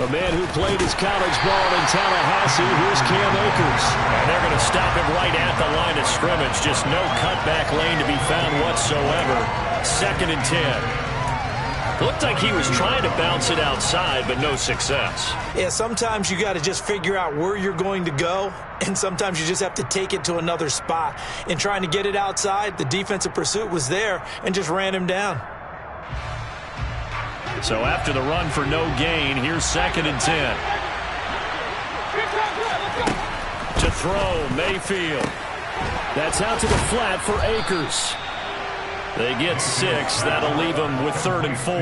A man who played his college ball in Tallahassee, here's Cam Akers. And they're going to stop him right at the line of scrimmage. Just no cutback lane to be found whatsoever. 2nd and 10. Looked like he was trying to bounce it outside, but no success. Yeah, sometimes you got to just figure out where you're going to go, and sometimes you just have to take it to another spot. In trying to get it outside, the defensive pursuit was there and just ran him down. So after the run for no gain, here's 2nd and 10. To throw, Mayfield. That's out to the flat for Akers. They get 6. That'll leave them with 3rd and 4.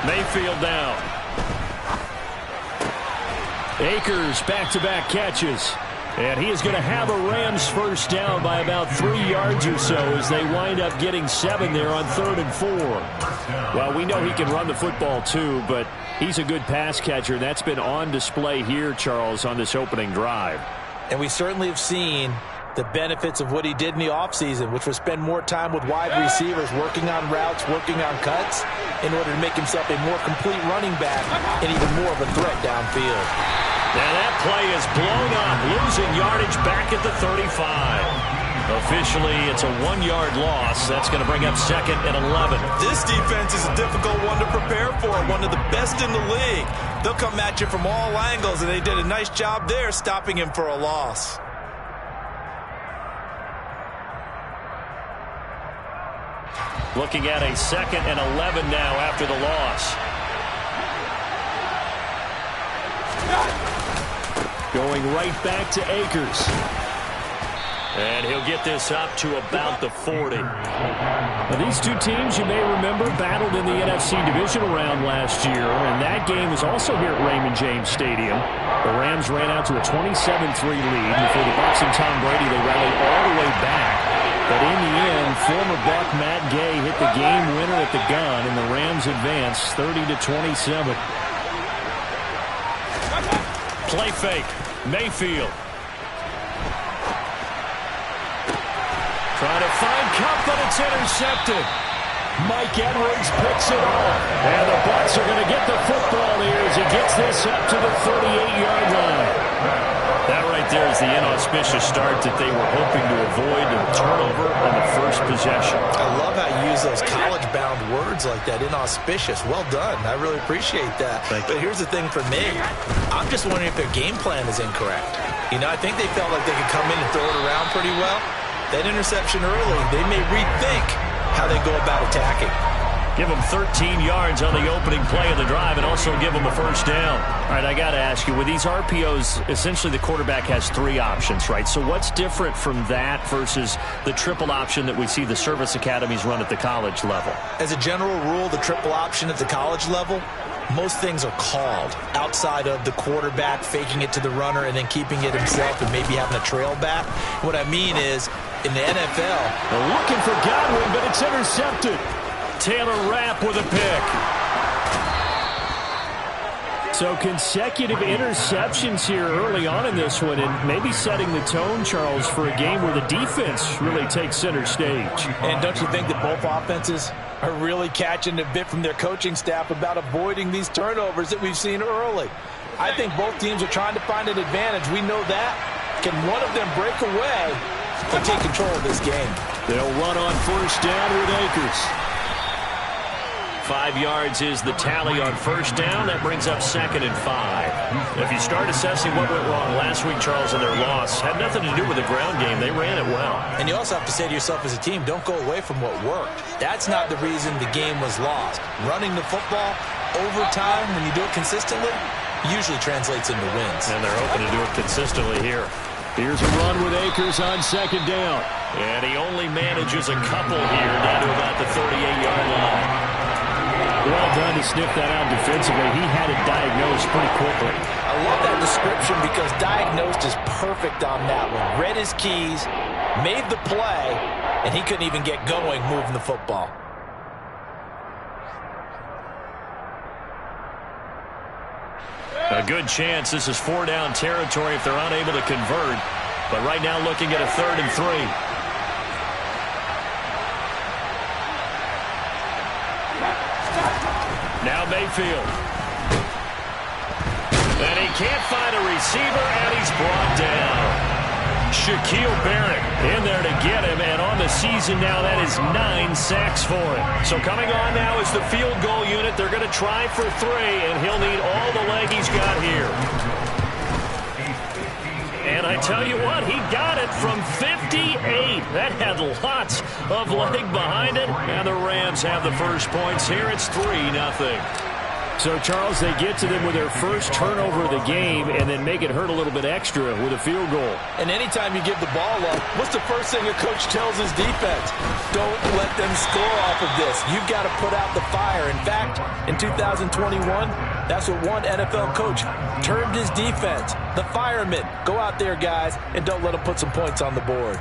Mayfield down. Akers back-to-back catches. And he is going to have a Rams first down by about 3 yards or so as they wind up getting 7 there on 3rd and 4. Well, we know he can run the football too, but he's a good pass catcher. That's been on display here, Charles, on this opening drive. And we certainly have seen the benefits of what he did in the offseason, which was spend more time with wide receivers, working on routes, working on cuts, in order to make himself a more complete running back and even more of a threat downfield. And that play is blown up, losing yardage back at the 35. Officially, it's a 1-yard loss. That's going to bring up 2nd and 11. This defense is a difficult one to prepare for, one of the best in the league. They'll come at you from all angles, and they did a nice job there stopping him for a loss. Looking at a 2nd and 11 now after the loss. Going right back to Akers. And he'll get this up to about the 40. Now, these two teams, you may remember, battled in the NFC divisional round last year, and that game was also here at Raymond James Stadium. The Rams ran out to a 27-3 lead. Before the Bucs and Tom Brady, they rallied all the way back. But in the end, former Buck Matt Gay hit the game winner at the gun, and the Rams advanced 30-27. Play fake. Mayfield. Trying to find Cup, but it's intercepted. Mike Edwards picks it off. And the Bucs are going to get the football here as he gets this up to the 38-yard line. That right there is the inauspicious start that they were hoping to avoid, and turnover on the first possession. I love how you use those college-bound words like that, inauspicious. Well done. I really appreciate that. But here's the thing for me. I'm just wondering if their game plan is incorrect. You know, I think they felt like they could come in and throw it around pretty well. That interception early, they may rethink how they go about attacking. Give them 13 yards on the opening play of the drive and also give them a first down. All right, I got to ask you, with these RPOs, essentially the quarterback has 3 options, right? So what's different from that versus the triple option that we see the service academies run at the college level? As a general rule, the triple option at the college level, most things are called outside of the quarterback faking it to the runner and then keeping it himself and maybe having a trail back. What I mean is, in the NFL, they're looking for Godwin, but it's intercepted. Taylor Rapp with a pick. So consecutive interceptions here early on in this one, and maybe setting the tone, Charles, for a game where the defense really takes center stage. And don't you think that both offenses are really catching a bit from their coaching staff about avoiding these turnovers that we've seen early? I think both teams are trying to find an advantage. We know that. Can one of them break away and take control of this game? They'll run on first down with Akers. 5 yards is the tally on first down. That brings up 2nd and 5. If you start assessing what went wrong last week, Charles, in their loss, had nothing to do with the ground game. They ran it well. And you also have to say to yourself as a team, don't go away from what worked. That's not the reason the game was lost. Running the football over time, when you do it consistently, usually translates into wins. And they're hoping to do it consistently here. Here's a run with Akers on 2nd down. And he only manages a couple here down to about the 38-yard line. Well done to sniff that out defensively. He had it diagnosed pretty quickly. I love that description because diagnosed is perfect on that one. Read his keys, made the play, and he couldn't even get going moving the football. A good chance this is 4-down territory if they're unable to convert. But right now looking at a 3rd and 3. Now Mayfield. And he can't find a receiver, and he's brought down. Shaquille Barrett in there to get him, and on the season now, that is 9 sacks for him. So coming on now is the field goal unit. They're going to try for 3, and he'll need all the leg he's got here. And I tell you what, he got it from 58. That had lots of leg behind it, and the Rams have the first points here. It's 3-0. So, Charles, they get to them with their first turnover of the game and then make it hurt a little bit extra with a field goal. And anytime you give the ball up, what's the first thing a coach tells his defense? Don't let them score off of this. You've got to put out the fire. In fact, in 2021, that's what one NFL coach termed his defense. The firemen. Go out there, guys, and don't let them put some points on the board.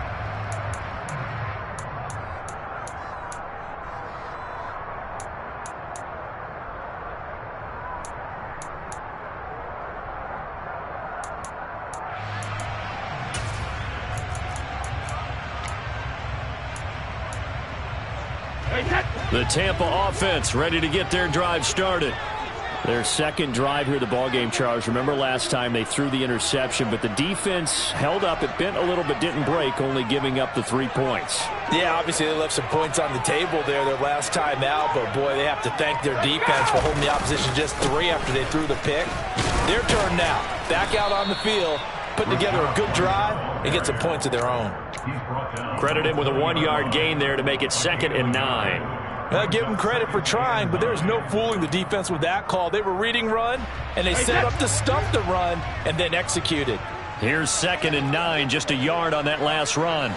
The Tampa offense ready to get their drive started. Their second drive here of the ballgame, Charles. Remember last time they threw the interception, but the defense held up. It bent a little but didn't break, only giving up the 3 points. Yeah, obviously they left some points on the table there their last time out, but boy, they have to thank their defense for holding the opposition just 3 after they threw the pick. Their turn now. Back out on the field, put together a good drive, and get some points of their own. Credit him with a 1-yard gain there to make it 2nd and 9. Give them credit for trying, but there's no fooling the defense with that call. They were reading run, and they set up to stuff the run and then executed. Here's 2nd and 9, just a yard on that last run.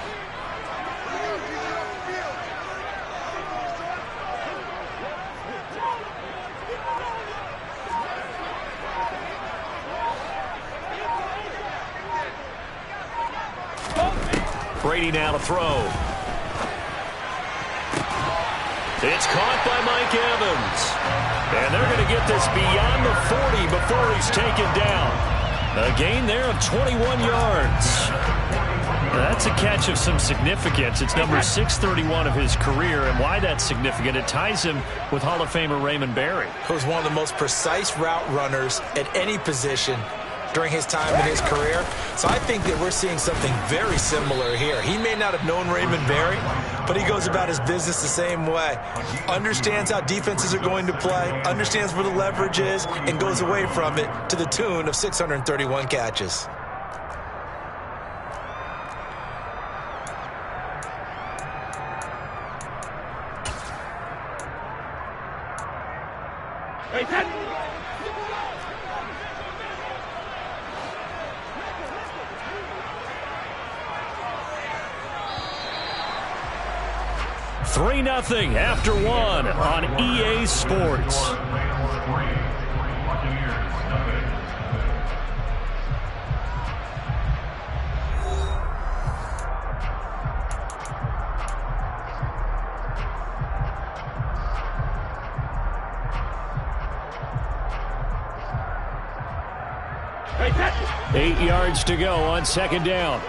Brady now to throw. It's caught by Mike Evans. And they're going to get this beyond the 40 before he's taken down. A gain there of 21 yards. That's a catch of some significance. It's number 631 of his career, and why that's significant, it ties him with Hall of Famer Raymond Berry. He was one of the most precise route runners at any position during his time in his career. So I think that we're seeing something very similar here. He may not have known Raymond Berry, but he goes about his business the same way. Understands how defenses are going to play, understands where the leverage is, and goes away from it to the tune of 631 catches. Three 3-0 after 1 on EA Sports. Eight yards to go on 2nd down.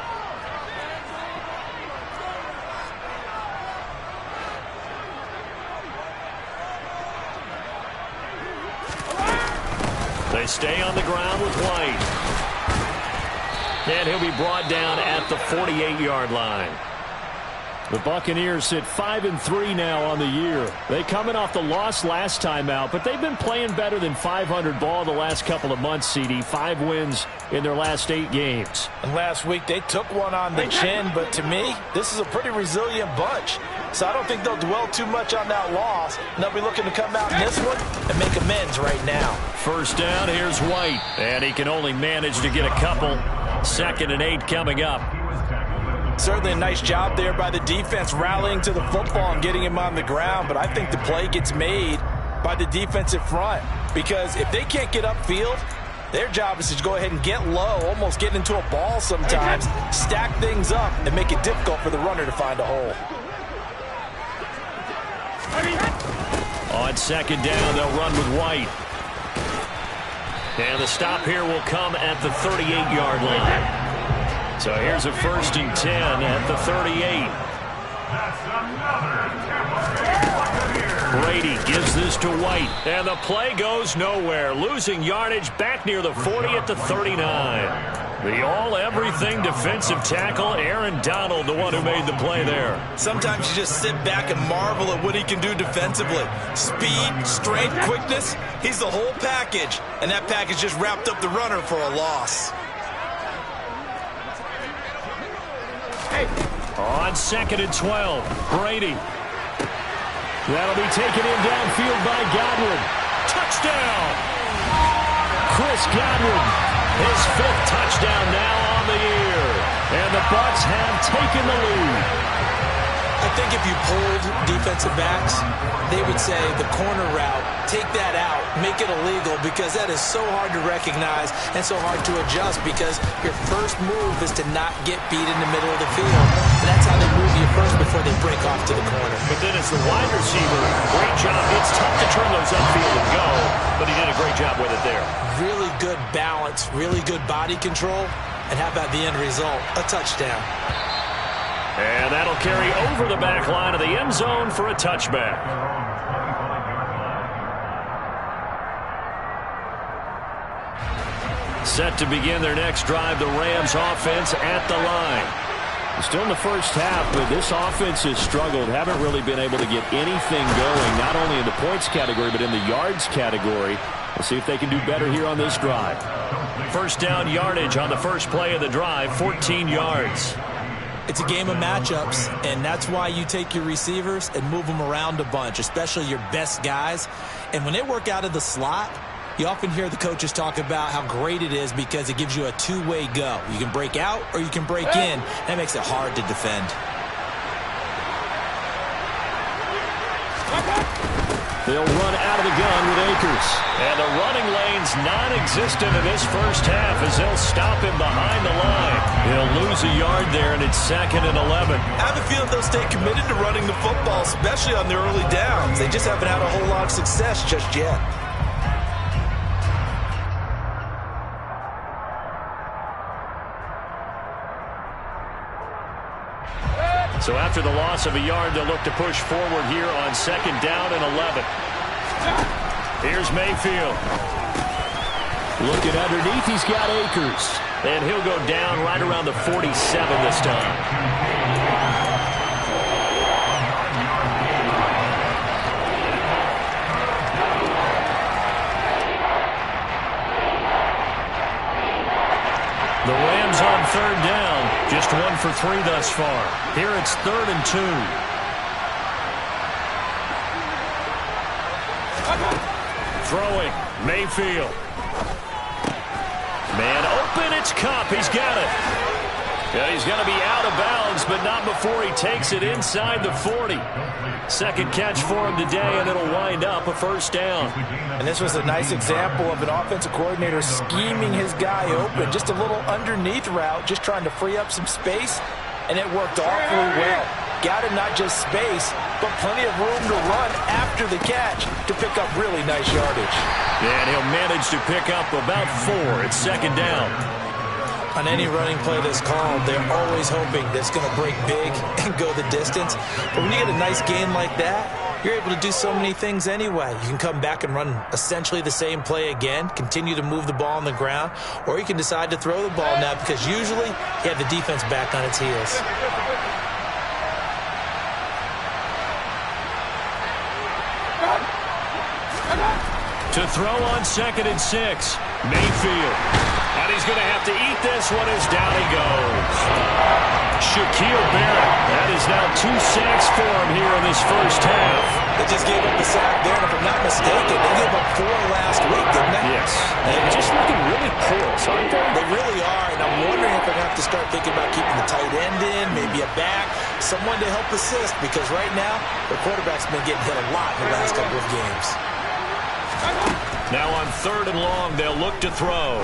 They stay on the ground with White. And he'll be brought down at the 48-yard line. The Buccaneers sit 5-3 now on the year. They coming off the loss last time out, but they've been playing better than 500 ball the last couple of months, CD. 5 wins in their last 8 games. And last week they took one on the chin, but to me, this is a pretty resilient bunch. So I don't think they'll dwell too much on that loss. And they'll be looking to come out in this one and make amends right now. First down, here's White. And he can only manage to get a couple. 2nd and 8 coming up. Certainly a nice job there by the defense rallying to the football and getting him on the ground. But I think the play gets made by the defensive front, because if they can't get upfield, their job is to go ahead and get low, almost get into a ball sometimes, stack things up, and make it difficult for the runner to find a hole. On second down, they'll run with White. And the stop here will come at the 38-yard line. So here's a 1st and 10 at the 38. Brady gives this to White, and the play goes nowhere. Losing yardage back near the 40 at the 39. The all-everything defensive tackle, Aaron Donald, the one who made the play there. Sometimes you just sit back and marvel at what he can do defensively. Speed, strength, quickness, he's the whole package. And that package just wrapped up the runner for a loss. On 2nd and 12, Brady. That'll be taken in downfield by Godwin. Touchdown! Chris Godwin, his 5th touchdown now on the year. And the Bucs have taken the lead. I think if you pulled defensive backs, they would say the corner route, take that out, make it illegal, because that is so hard to recognize and so hard to adjust, because your first move is to not get beat in the middle of the field. And that's how they move you first before they break off to the corner. But then as the wide receiver, great job. It's tough to turn those upfield and go, but he did a great job with it there. Really good balance, really good body control, and how about the end result? A touchdown. And that'll carry over the back line of the end zone for a touchback. Set to begin their next drive, the Rams offense at the line. Still in the first half, but this offense has struggled. Haven't really been able to get anything going, not only in the points category, but in the yards category. We'll see if they can do better here on this drive. First down yardage on the first play of the drive, 14 yards. It's a game of matchups, and that's why you take your receivers and move them around a bunch, especially your best guys. And when they work out of the slot, you often hear the coaches talk about how great it is because it gives you a two-way go. You can break out or you can break in. That makes it hard to defend. They'll run out of the gun with Akers. And the running lane's non-existent in this first half as they'll stop him behind the line. He'll lose a yard there, and it's 2nd and 11. I have a feeling they'll stay committed to running the football, especially on their early downs. They just haven't had a whole lot of success just yet. So after the loss of a yard, they'll look to push forward here on 2nd down and 11. Here's Mayfield. Looking underneath, he's got Akers. And he'll go down right around the 47 this time. The Rams on 3rd down. Just 1 for 3 thus far. Here it's 3rd and 2. Throwing, Mayfield. Man open, it's Kupp. He's got it. Yeah, he's going to be out of bounds, but not before he takes it inside the 40. Second catch for him today, and it'll wind up a first down. And this was a nice example of an offensive coordinator scheming his guy open. Just a little underneath route, just trying to free up some space, and it worked awfully well. Got him not just space, but plenty of room to run after the catch to pick up really nice yardage. And he'll manage to pick up about 4 at 2nd down. On any running play that's called, they're always hoping that it's going to break big and go the distance. But when you get a nice gain like that, you're able to do so many things anyway. You can come back and run essentially the same play again, continue to move the ball on the ground, or you can decide to throw the ball now because usually you have the defense back on its heels. To throw on 2nd and 6, Mayfield. And he's going to have to eat this one as down he goes. Shaquille Barrett. That is now 2 sacks for him here in this first half. They just gave up a sack there, and if I'm not mistaken, they gave up 4 last week, didn't they? Yes. They're just looking really porous, aren't they? They really are, and I'm wondering if they're going to have to start thinking about keeping the tight end in, maybe a back, someone to help assist, because right now, the quarterback's been getting hit a lot in the last couple of games. Now on 3rd and long, they'll look to throw.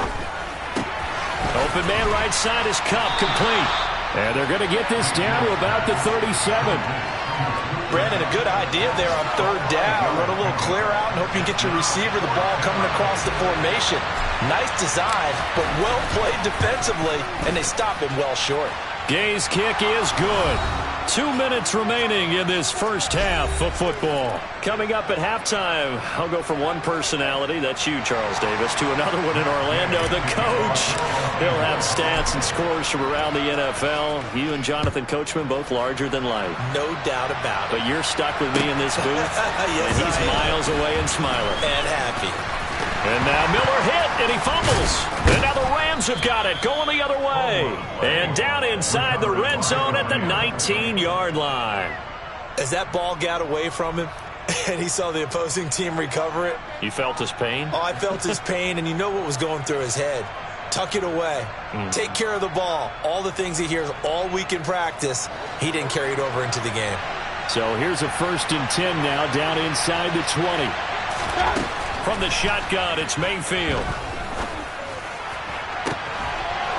Open man right side is Kupp, complete. And they're going to get this down to about the 37. Brandon, a good idea there on 3rd down. Run a little clear out and hope you get your receiver the ball coming across the formation. Nice design, but well played defensively, and they stop him well short. Gay's kick is good. 2 minutes remaining in this first half of football. Coming up at halftime, I'll go from one personality, that's you, Charles Davis, to another one in Orlando, the coach. He'll have stats and scores from around the NFL. You and Jonathan Coachman, both larger than life. No doubt about it. But you're stuck with me in this booth, yes, and he's miles away and smiling. And happy. And now Miller hit, and he fumbles. And now the Rams have got it, going the other way. And down inside the red zone at the 19-yard line. As that ball got away from him, and he saw the opposing team recover it. You felt his pain? Oh, I felt his pain, and you know what was going through his head. Tuck it away. Take care of the ball. All the things he hears all week in practice, he didn't carry it over into the game. So here's a 1st and 10 now, down inside the 20. From the shotgun, it's Mayfield.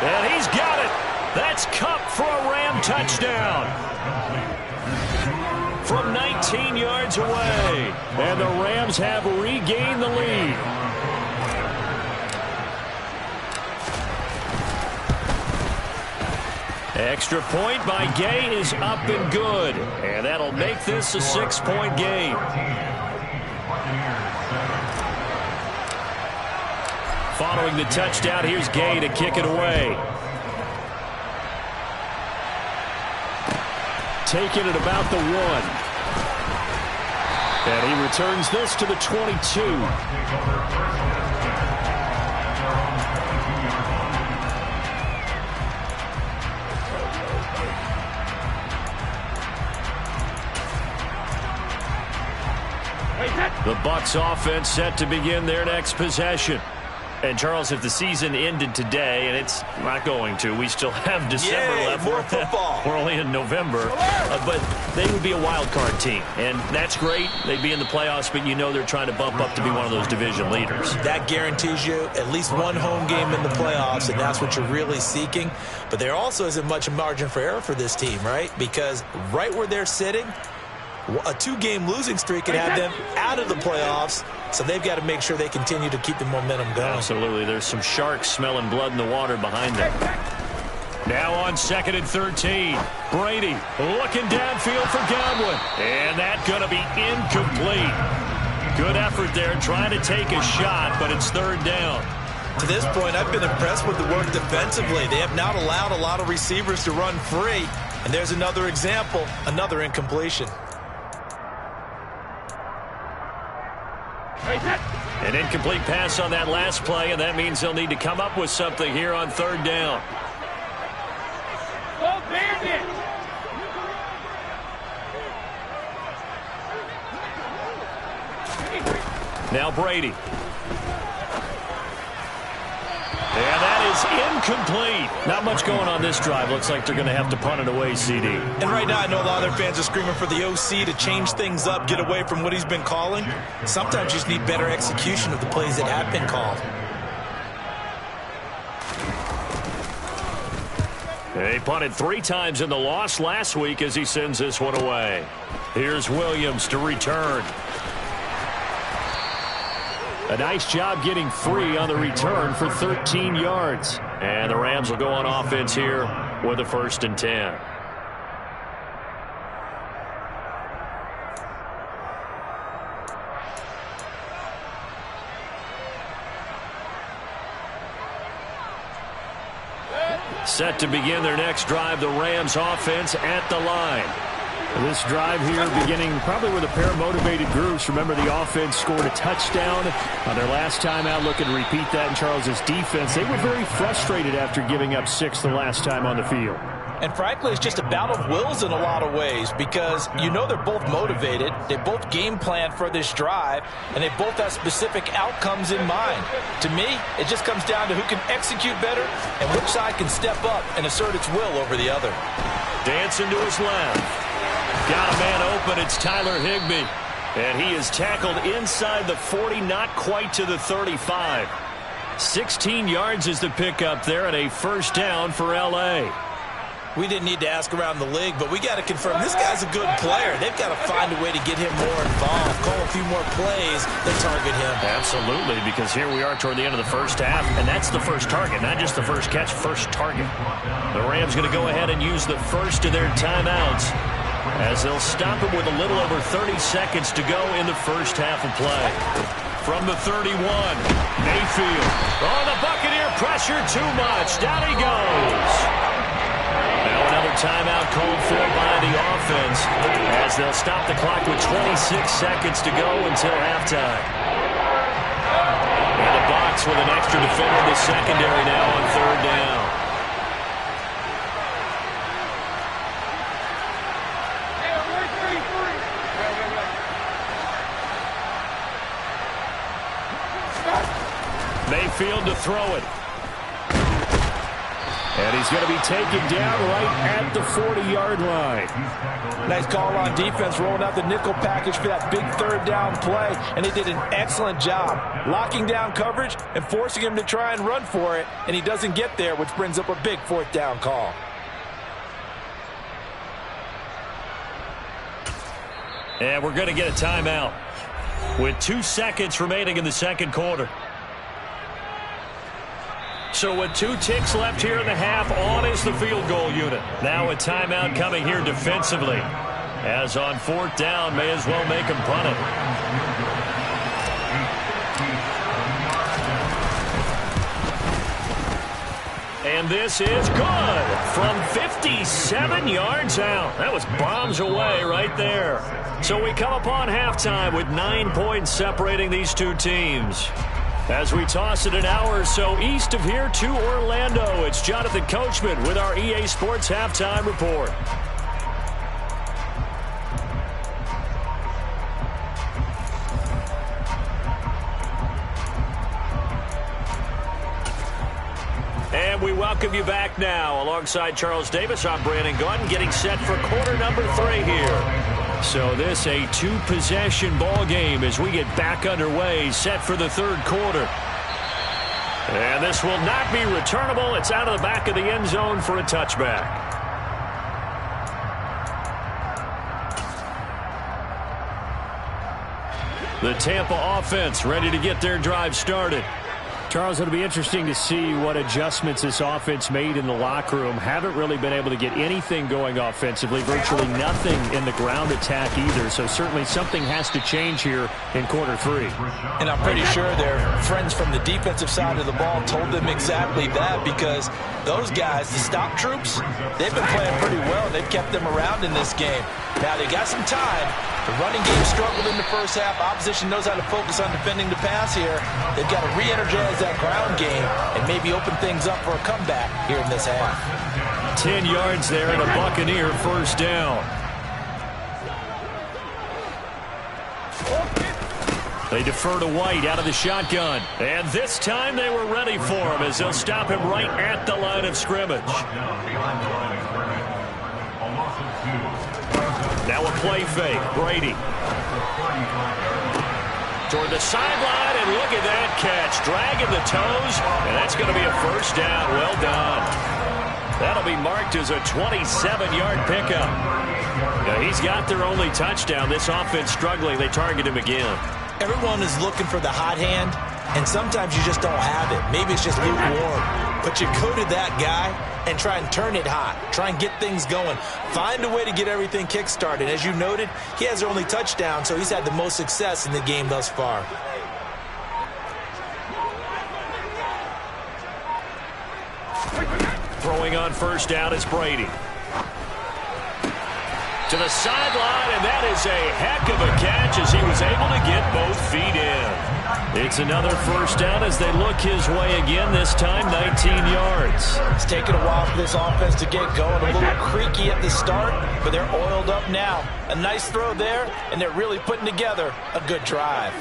And he's got it. That's Kupp for a Ram touchdown. From 19 yards away. And the Rams have regained the lead. Extra point by Gay is up and good. And that'll make this a 6-point game. Following the touchdown, here's Gay to kick it away. Taking it about the 1. And he returns this to the 22. The Bucs offense set to begin their next possession. And, Charles, if the season ended today, and it's not going to, we still have December left. More football. We're only in November. But they would be a wild card team. And that's great. They'd be in the playoffs, but you know they're trying to bump up to be one of those division leaders. That guarantees you at least one home game in the playoffs, and that's what you're really seeking. But there also isn't much margin for error for this team, right? Because right where they're sitting, a 2-game losing streak can have them out of the playoffs, so they've got to make sure they continue to keep the momentum going. Absolutely. There's some sharks smelling blood in the water behind them. Now on 2nd and 13. Brady looking downfield for Godwin. And that's going to be incomplete. Good effort there trying to take a shot, but it's 3rd down. To this point, I've been impressed with the work defensively. They have not allowed a lot of receivers to run free. And there's another example, another incompletion. An incomplete pass on that last play, and that means they'll need to come up with something here on 3rd down. Go Bandit! Now Brady. And that is incomplete. Not much going on this drive. Looks like they're going to have to punt it away, CD. And right now, I know a lot of their fans are screaming for the OC to change things up, get away from what he's been calling. Sometimes you just need better execution of the plays that have been called. He punted 3 times in the loss last week as he sends this one away. Here's Williams to return. A nice job getting free on the return for 13 yards. And the Rams will go on offense here with a 1st and 10. Set to begin their next drive, the Rams offense at the line. This drive here beginning probably with a pair of motivated groups. Remember, the offense scored a touchdown on their last time out. Looking to repeat that in Charles's defense. They were very frustrated after giving up 6 the last time on the field. And frankly, it's just a battle of wills in a lot of ways because you know they're both motivated. They both game plan for this drive, and they both have specific outcomes in mind. To me, it just comes down to who can execute better and which side can step up and assert its will over the other. Dancing to his left. Got a man open. It's Tyler Higbee. And he is tackled inside the 40, not quite to the 35. 16 yards is the pickup there, and a first down for L.A. We didn't need to ask around the league, but we got to confirm this guy's a good player. They've got to find a way to get him more involved, call a few more plays that target him. Absolutely, because here we are toward the end of the first half, and that's the first target, not just the first catch, first target. The Rams going to go ahead and use the first of their timeouts as they'll stop him with a little over 30 seconds to go in the first half of play. From the 31, Mayfield. Oh, the Buccaneer pressure too much. Down he goes. Now another timeout called for by the offense as they'll stop the clock with 26 seconds to go until halftime. And the box with an extra defender in the secondary now on third down. Mayfield to throw it. And he's going to be taken down right at the 40-yard line. Nice call on defense, rolling out the nickel package for that big third down play, and they did an excellent job locking down coverage and forcing him to try and run for it, and he doesn't get there, which brings up a big fourth down call. And we're going to get a timeout with 2 seconds remaining in the second quarter. So with 2 ticks left here in the half, on is the field goal unit. Now a timeout coming here defensively. As on fourth down, may as well make him punt it. And this is good from 57 yards out. That was bombs away right there. So we come upon halftime with 9 points separating these two teams. As we toss it an hour or so east of here to Orlando, it's Jonathan Coachman with our EA Sports Halftime Report. And we welcome you back now. Alongside Charles Davis, I'm Brandon Gunn, getting set for quarter number 3 here. So this a 2-possession ball game as we get back underway, set for the third quarter. And this will not be returnable. It's out of the back of the end zone for a touchback. The Tampa offense ready to get their drive started. Charles, it'll be interesting to see what adjustments this offense made in the locker room. Haven't really been able to get anything going offensively, virtually nothing in the ground attack either. So certainly something has to change here in quarter 3. And I'm pretty sure their friends from the defensive side of the ball told them exactly that, because those guys, the stop troops, they've been playing pretty well. They've kept them around in this game. Now they got some time. The running game struggled in the first half. Opposition knows how to focus on defending the pass here. They've got to re-energize that ground game and maybe open things up for a comeback here in this half. 10 yards there and a Buccaneer first down. They defer to White out of the shotgun. And this time they were ready for him as they'll stop him right at the line of scrimmage. Now a play fake. Brady. Toward the sideline, and look at that catch. Dragging the toes, and that's going to be a first down. Well done. That'll be marked as a 27-yard pickup. Now, he's got their only touchdown. This offense struggling. They target him again. Everyone is looking for the hot hand, and sometimes you just don't have it. Maybe it's just lukewarm. But you go to that guy and try and turn it hot. Try and get things going. Find a way to get everything kick-started. As you noted, he has their only touchdown, so he's had the most success in the game thus far. Throwing on first down is Brady. To the sideline, and that is a heck of a catch as he was able to get both feet in. It's another first down as they look his way again, this time 19 yards. It's taken a while for this offense to get going. A little creaky at the start, but they're oiled up now. A nice throw there, and they're really putting together a good drive.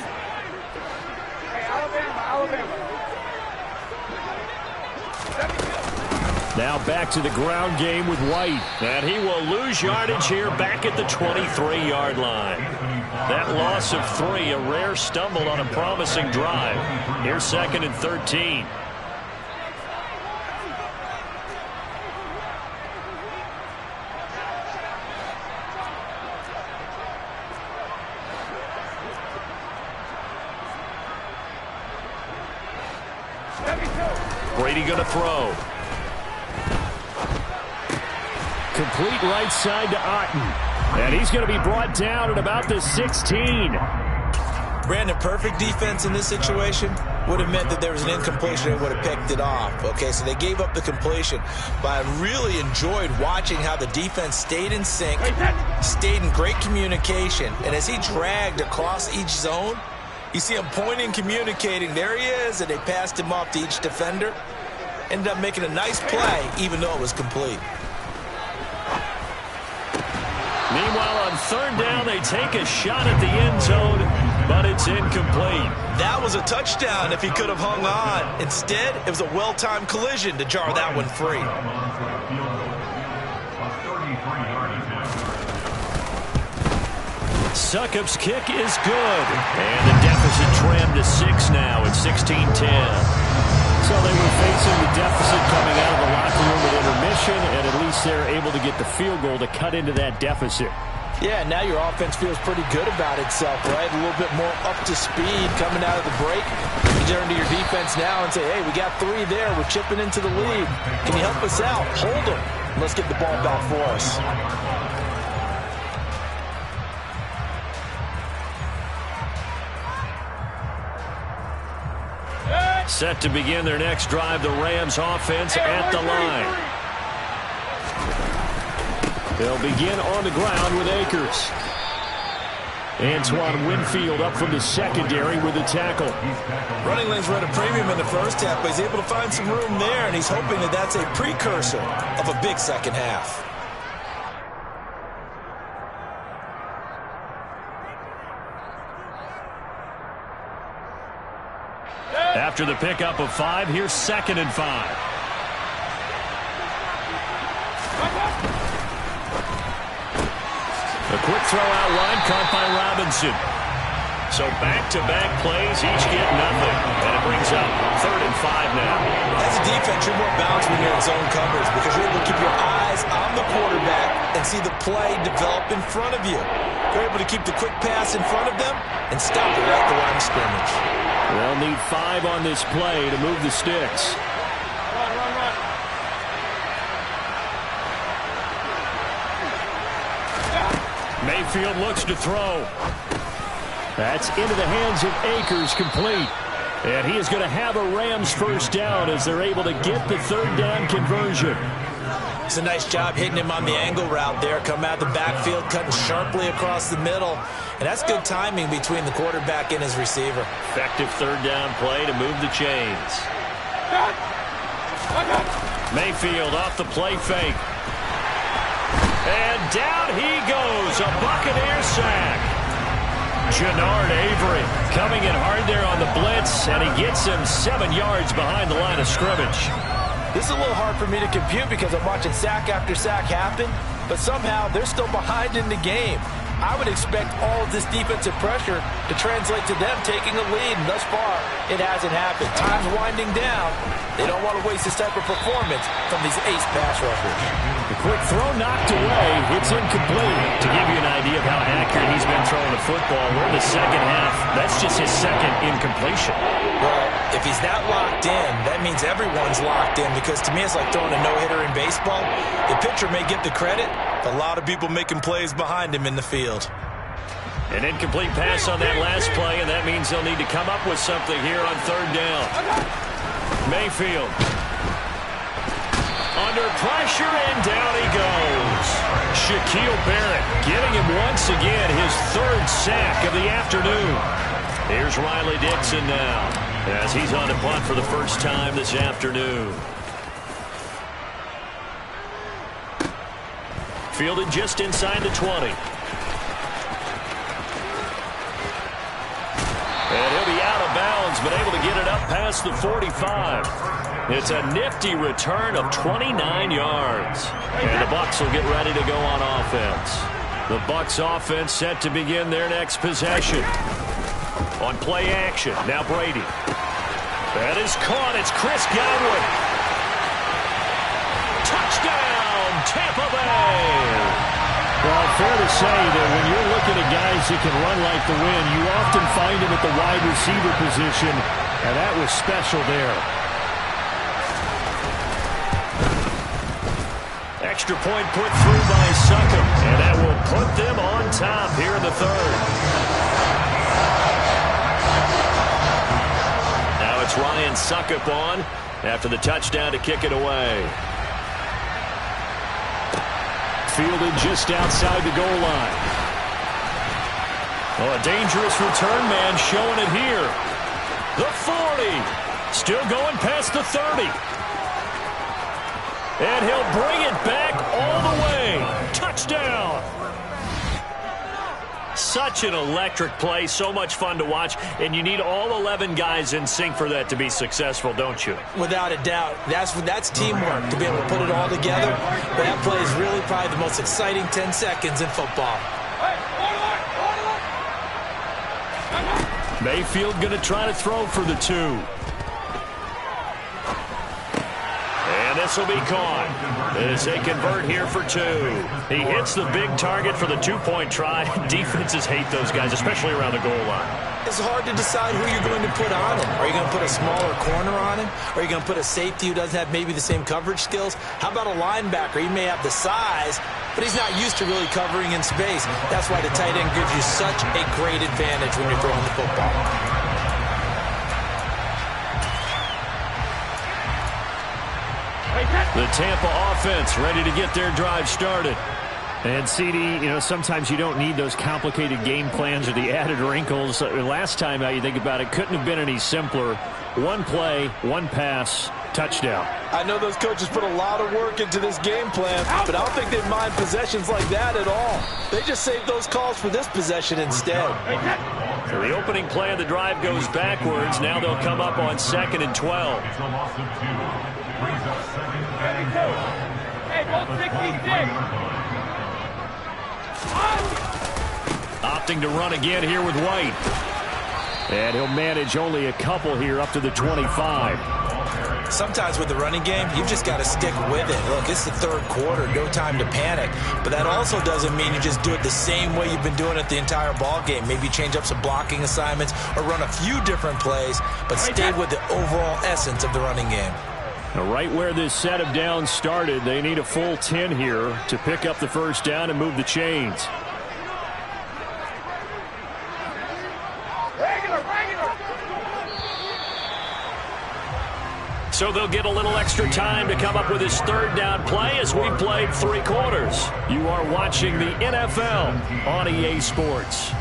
Now back to the ground game with White. And he will lose yardage here back at the 23-yard line. That loss of 3, a rare stumble on a promising drive. Here's 2nd and 13. Brady going to throw. Complete right side to Otten. And he's going to be brought down at about the 16. Brandon, perfect defense in this situation would have meant that there was an incompletion and would have picked it off. Okay, so they gave up the completion. But I really enjoyed watching how the defense stayed in sync, stayed in great communication. And as he dragged across each zone, you see him pointing, communicating. There he is, and they passed him off to each defender. Ended up making a nice play, even though it was complete. Meanwhile, on 3rd down, they take a shot at the end zone, but it's incomplete. That was a touchdown if he could have hung on. Instead, it was a well-timed collision to jar that one free. Succop's kick is good. And the deficit trimmed to 6 now at 16-10. So they were facing the deficit coming out of the locker room at intermission, and at least they're able to get the field goal to cut into that deficit. Yeah, now your offense feels pretty good about itself, right? A little bit more up to speed coming out of the break. You turn to your defense now and say, hey, we got 3 there. We're chipping into the lead. Can you help us out? Hold them. Let's get the ball back for us. Set to begin their next drive, the Rams offense at the line. They'll begin on the ground with Akers. Antoine Winfield up from the secondary with the tackle. Running lanes were at a premium in the first half, but he's able to find some room there, and he's hoping that that's a precursor of a big second half. After the pickup of 5, here's 2nd and 5. A quick throw out line caught by Robinson. So back-to-back plays, each get nothing. And it brings up 3rd and 5 now. As a defense, you're more balanced when you're in zone coverage because you're able to keep your eyes on the quarterback and see the play develop in front of you. You're able to keep the quick pass in front of them and stop it right at the line of scrimmage. They'll need 5 on this play to move the sticks. Run. Mayfield looks to throw. That's into the hands of Akers, complete. And he is going to have a Rams first down as they're able to get the 3rd down conversion. It's a nice job hitting him on the angle route there. Come out of the backfield, cutting sharply across the middle. And that's good timing between the quarterback and his receiver. Effective 3rd down play to move the chains. Mayfield off the play fake. And down he goes. A Buccaneer sack. Jannard Avery coming in hard there on the blitz, and he gets him 7 yards behind the line of scrimmage. This is a little hard for me to compute because I'm watching sack after sack happen, but somehow they're still behind in the game. I would expect all of this defensive pressure to translate to them taking a lead, and thus far, it hasn't happened. Time's winding down. They don't want to waste this type of performance from these ace pass rushers. The quick throw knocked away. It's incomplete. To give you an idea of how accurate he's been throwing the football, we're in the second half. That's just his 2nd incompletion. Well, if he's that locked in, that means everyone's locked in because to me it's like throwing a no-hitter in baseball. The pitcher may get the credit, but a lot of people making plays behind him in the field. An incomplete pass on that last play, and that means they'll need to come up with something here on 3rd down. Mayfield. Under pressure, and down he goes. Shaquille Barrett getting him once again, his 3rd sack of the afternoon. Here's Riley Dixon now, as he's on the punt for the first time this afternoon. Fielded just inside the 20. And he'll be out of bounds He's been able to get it up past the 45. It's a nifty return of 29 yards. And the Bucs will get ready to go on offense. The Bucs offense set to begin their next possession. On play action, now Brady. That is caught. It's Chris Godwin. Touchdown, Tampa Bay. Well, fair to say that when you're looking at guys that can run like the wind, you often find them at the wide receiver position, and that was special there. Extra point put through by Succop, and that will put them on top here in the third. Now it's Ryan Succop on after the touchdown to kick it away. Fielded just outside the goal line. Oh, a dangerous return man showing it here. The 40. Still going past the 30. And he'll bring it back all the way. Touchdown. Such an electric play, so much fun to watch, and you need all 11 guys in sync for that to be successful, don't you? Without a doubt. That's teamwork, to be able to put it all together. But that play is really probably the most exciting 10 seconds in football. Mayfield going to try to throw for the 2. And this will be caught as they convert here for 2. He hits the big target for the 2-point try. Defenses hate those guys, especially around the goal line. It's hard to decide who you're going to put on him. Are you going to put a smaller corner on him? Are you going to put a safety who doesn't have maybe the same coverage skills? How about a linebacker? He may have the size, but he's not used to really covering in space. That's why the tight end gives you such a great advantage when you're throwing the football. The Tampa offense ready to get their drive started. And CD, sometimes you don't need those complicated game plans or the added wrinkles. Last time out, you think about it, couldn't have been any simpler. One play, one pass, touchdown. I know those coaches put a lot of work into this game plan, but I don't think they mind possessions like that at all. They just save those calls for this possession instead. So the opening play of the drive goes backwards. Now they'll come up on 2nd and 12. Opting to run again here with White. And he'll manage only a couple here up to the 25. Sometimes with the running game, you've just got to stick with it. Look, it's the third quarter, no time to panic. But that also doesn't mean you just do it the same way you've been doing it the entire ball game. Maybe change up some blocking assignments or run a few different plays, but stay with the overall essence of the running game. Now, right where this set of downs started, they need a full 10 here to pick up the first down and move the chains. So they'll get a little extra time to come up with his third down play as we played 3 quarters. You are watching the NFL on EA Sports.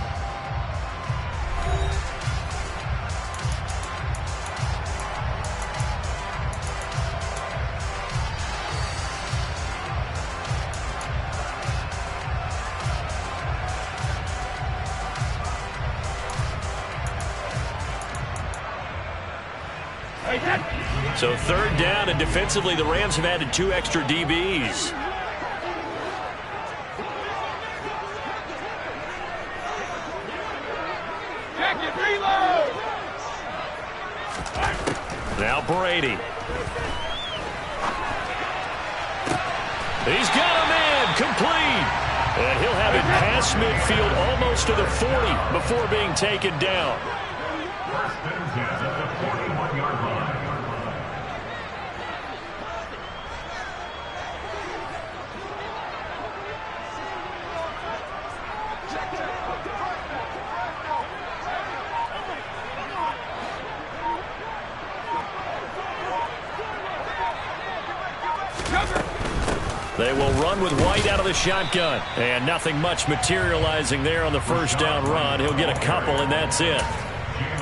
So 3rd down, and defensively the Rams have added 2 extra DBs. Now Brady. He's got a man complete. And he'll have it past midfield almost to the 40 before being taken down. They will run with White out of the shotgun. And nothing much materializing there on the first down run. He'll get a couple, and that's it.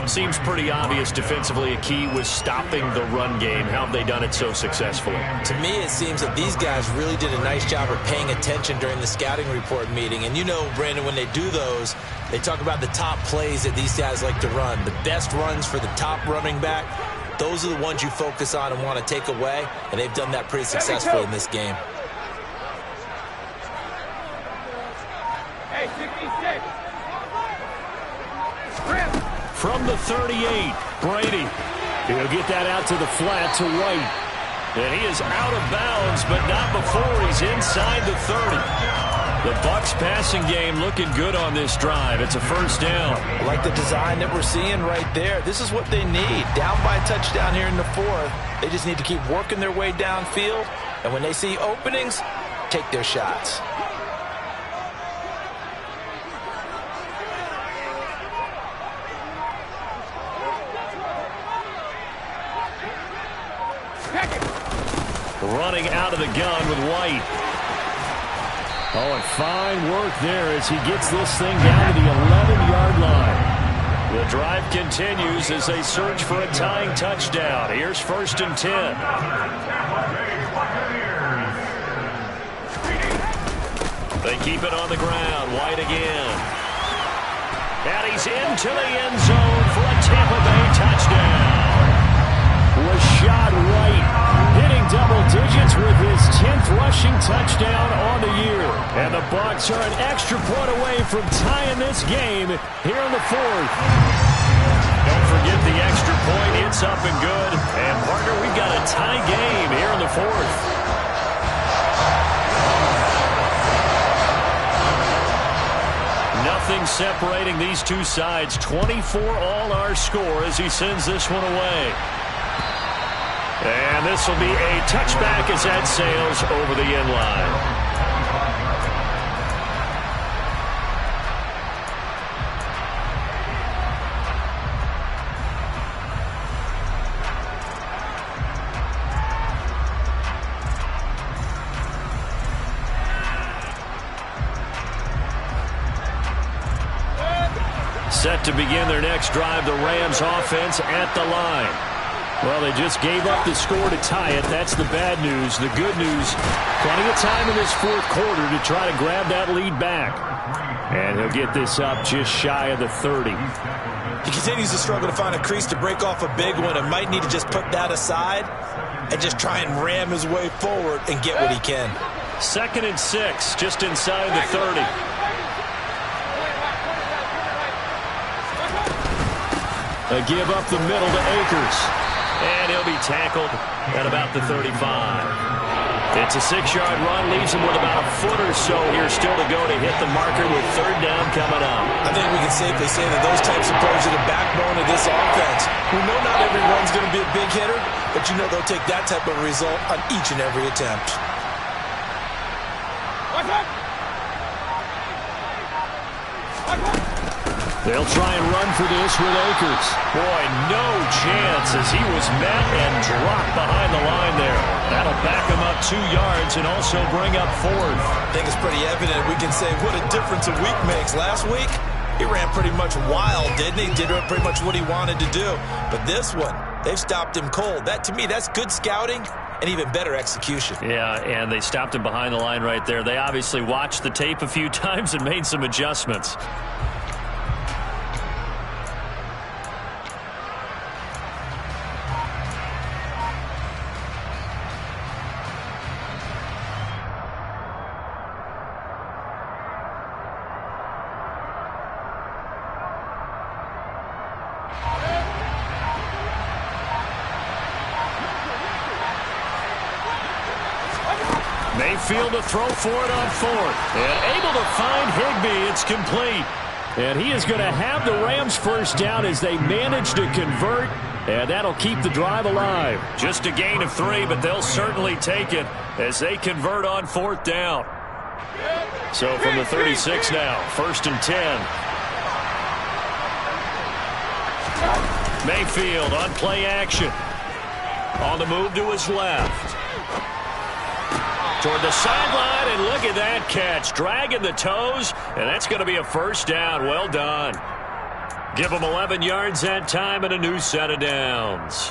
Seems pretty obvious defensively. A key was stopping the run game. How have they done it so successfully? To me, it seems that these guys really did a nice job of paying attention during the scouting report meeting. And you know, Brandon, when they do those, they talk about the top plays that these guys like to run. The best runs for the top running back, those are the ones you focus on and want to take away. And they've done that pretty successfully in this game. From the 38, Brady. He'll get that out to the flat to White. And he is out of bounds, but not before he's inside the 30. The Bucs passing game looking good on this drive. It's a first down. I like the design that we're seeing right there. This is what they need. Down by a touchdown here in the fourth. They just need to keep working their way downfield. And when they see openings, take their shots. Running out of the gun with White. Oh, and fine work there as he gets this thing down to the 11-yard line. The drive continues as they search for a tying touchdown. Here's 1st and 10. They keep it on the ground. White again. And he's into the end zone for a Tampa Bay touchdown. Rashad White hitting double digits with his 10th rushing touchdown on the year. And the Bucs are an extra point away from tying this game here in the fourth. Don't forget the extra point. It's up and good. And, partner, we've got a tie game here in the fourth. Nothing separating these two sides. 24 all our score as he sends this one away. And this will be a touchback as that sails over the end line. Set to begin their next drive, the Rams offense at the line. Well, they just gave up the score to tie it. That's the bad news. The good news, plenty of time in this fourth quarter to try to grab that lead back. And he'll get this up just shy of the 30. He continues to struggle to find a crease to break off a big one and might need to just put that aside and just try and ram his way forward and get what he can. 2nd and 6, just inside the 30. A give up the middle to Akers. And he'll be tackled at about the 35. It's a 6-yard run, leaves him with about a foot or so here still to go to hit the marker with 3rd down coming up. I think we can safely say that those types of plays are the backbone of this offense. We know not every run's going to be a big hitter, but you know they'll take that type of result on each and every attempt. They'll try and run for this with Akers. Boy, no chance as he was met and dropped behind the line there. That'll back him up 2 yards and also bring up 4th. I think it's pretty evident we can say what a difference a week makes. Last week, he ran pretty much wild, didn't he? Did pretty much what he wanted to do. But this one, they've stopped him cold. That, to me, that's good scouting and even better execution. Yeah, and they stopped him behind the line right there. They obviously watched the tape a few times and made some adjustments. Mayfield to throw for it on 4th. And able to find Higbee. It's complete. And he is going to have the Rams first down as they manage to convert. And that'll keep the drive alive. Just a gain of 3, but they'll certainly take it as they convert on 4th down. So from the 36 now, 1st and 10. Mayfield on play action. On the move to his left. Toward the sideline, and look at that catch. Dragging the toes, and that's going to be a first down. Well done. Give them 11 yards that time and a new set of downs.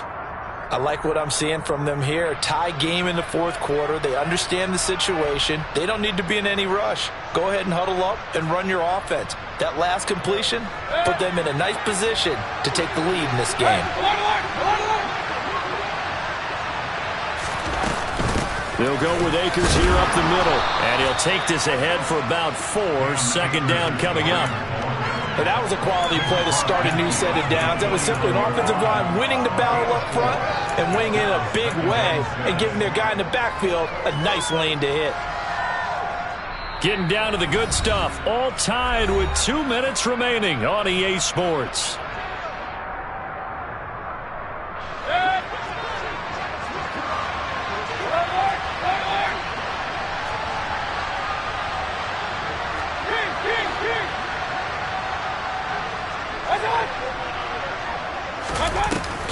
I like what I'm seeing from them here. Tie game in the fourth quarter. They understand the situation. They don't need to be in any rush. Go ahead and huddle up and run your offense. That last completion put them in a nice position to take the lead in this game. They'll go with Akers here up the middle. And he'll take this ahead for about 4. Second down coming up. And that was a quality play to start a new set of downs. That was simply an offensive line winning the battle up front and winning it in a big way and giving their guy in the backfield a nice lane to hit. Getting down to the good stuff. All tied with 2 minutes remaining on EA Sports.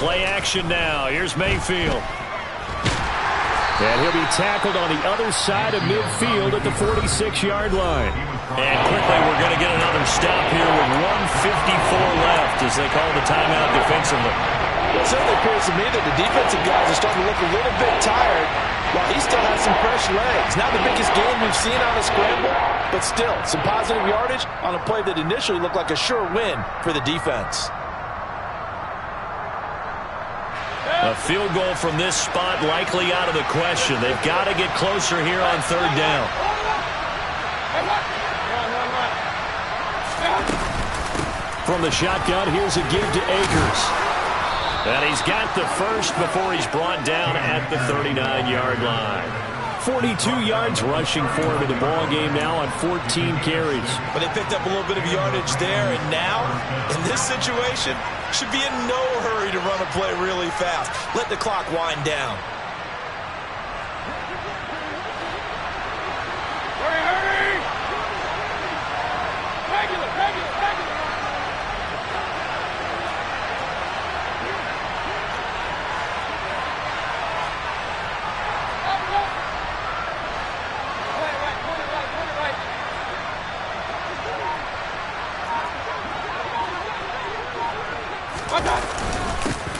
Play action now. Here's Mayfield. And he'll be tackled on the other side of midfield at the 46-yard line. And quickly, we're going to get another stop here with 1:54 left as they call the timeout defensively. Well, it certainly appears to me that the defensive guys are starting to look a little bit tired while he still has some fresh legs. Not the biggest game we've seen on a scramble, but still some positive yardage on a play that initially looked like a sure win for the defense. A field goal from this spot likely out of the question. They've got to get closer here on third down. From the shotgun, here's a give to Akers. And he's got the first before he's brought down at the 39-yard line. 42 yards rushing for him in the ball game now on 14 carries. But they picked up a little bit of yardage there, and now, in this situation, should be in no hurry to run a play really fast. Let the clock wind down. Hurry! Regular.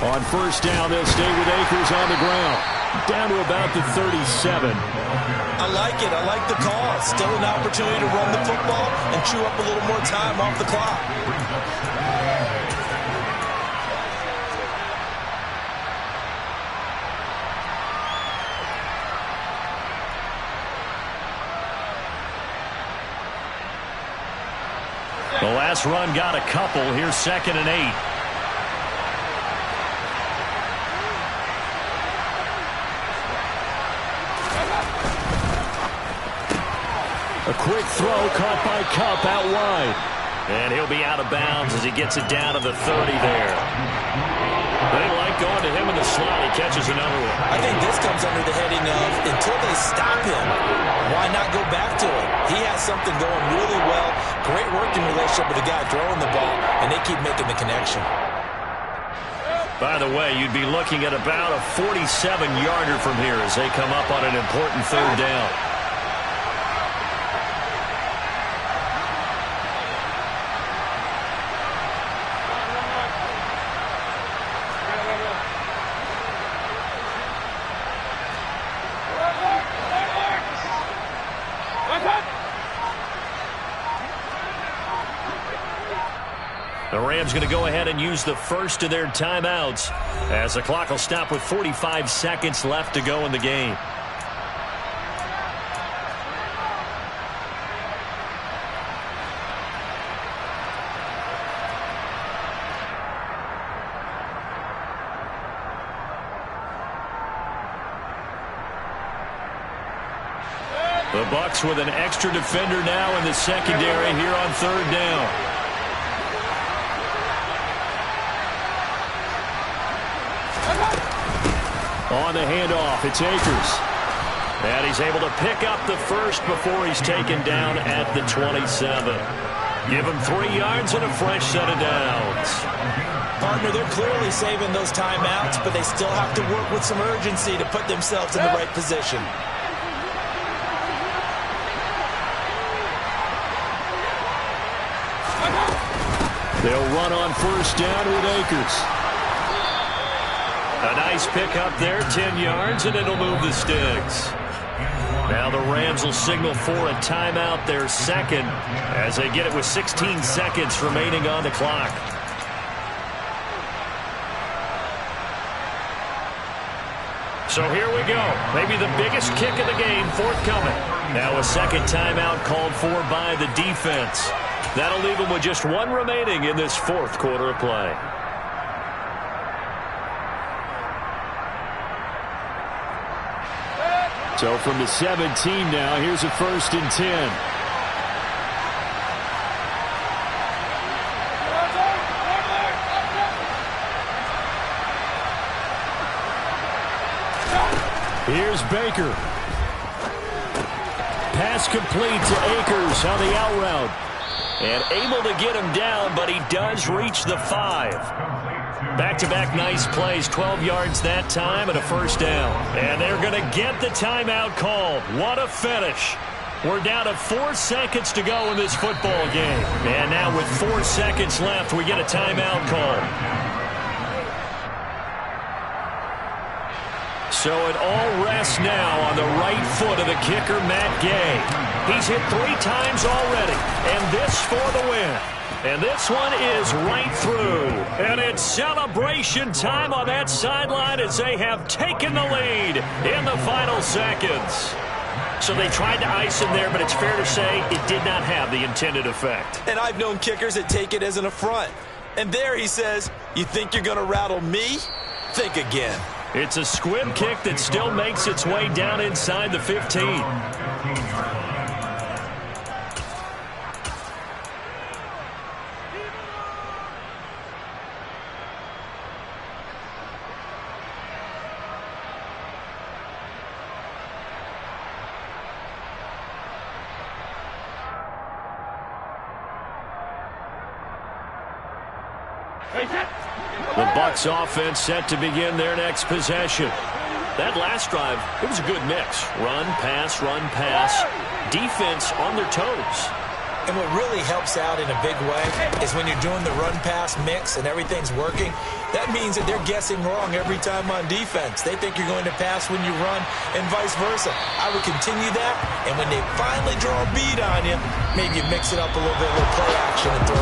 On first down, they'll stay with Akers on the ground. Down to about the 37. I like it. I like the call. Still an opportunity to run the football and chew up a little more time off the clock. The last run got a couple. Here's 2nd and 8. A quick throw caught by Kupp out wide. And he'll be out of bounds as he gets it down to the 30 there. They like going to him in the slot. He catches another one. I think this comes under the heading of until they stop him, why not go back to it? He has something going really well. Great working relationship with the guy throwing the ball, and they keep making the connection. By the way, you'd be looking at about a 47-yarder from here as they come up on an important third down. The Rams going to go ahead and use the first of their timeouts as the clock will stop with 45 seconds left to go in the game. The Bucs with an extra defender now in the secondary here on third down. On the handoff, it's Akers. And he's able to pick up the first before he's taken down at the 27. Give him 3 yards and a fresh set of downs. Partner, they're clearly saving those timeouts, but they still have to work with some urgency to put themselves in the right position. They'll run on first down with Akers. A nice pickup there, 10 yards, and it'll move the sticks. Now the Rams will signal for a timeout, their second, as they get it with 16 seconds remaining on the clock. So here we go. Maybe the biggest kick of the game forthcoming. Now a second timeout called for by the defense. That'll leave them with just one remaining in this fourth quarter of play. So from the 17 now, here's a 1st and 10. Here's Baker. Pass complete to Akers on the out route. And able to get him down, but he does reach the 5. Back-to-back nice plays, 12 yards that time and a first down. And they're going to get the timeout called. What a finish. We're down to 4 seconds to go in this football game. And now with 4 seconds left, we get a timeout called. So it all rests now on the right foot of the kicker, Matt Gay. He's hit 3 times already, and this for the win. And this one is right through. And it's celebration time on that sideline as they have taken the lead in the final seconds. So they tried to ice him there, but it's fair to say it did not have the intended effect. And I've known kickers that take it as an affront. And there he says, you think you're going to rattle me? Think again. It's a squib kick that still makes its way down inside the 15. The Bucs offense set to begin their next possession. That last drive, it was a good mix. Run, pass, defense on their toes. And what really helps out in a big way is when you're doing the run-pass mix and everything's working, that means that they're guessing wrong every time on defense. They think you're going to pass when you run and vice versa. I would continue that, and when they finally draw a bead on you, maybe you mix it up a little bit, a little play action and throw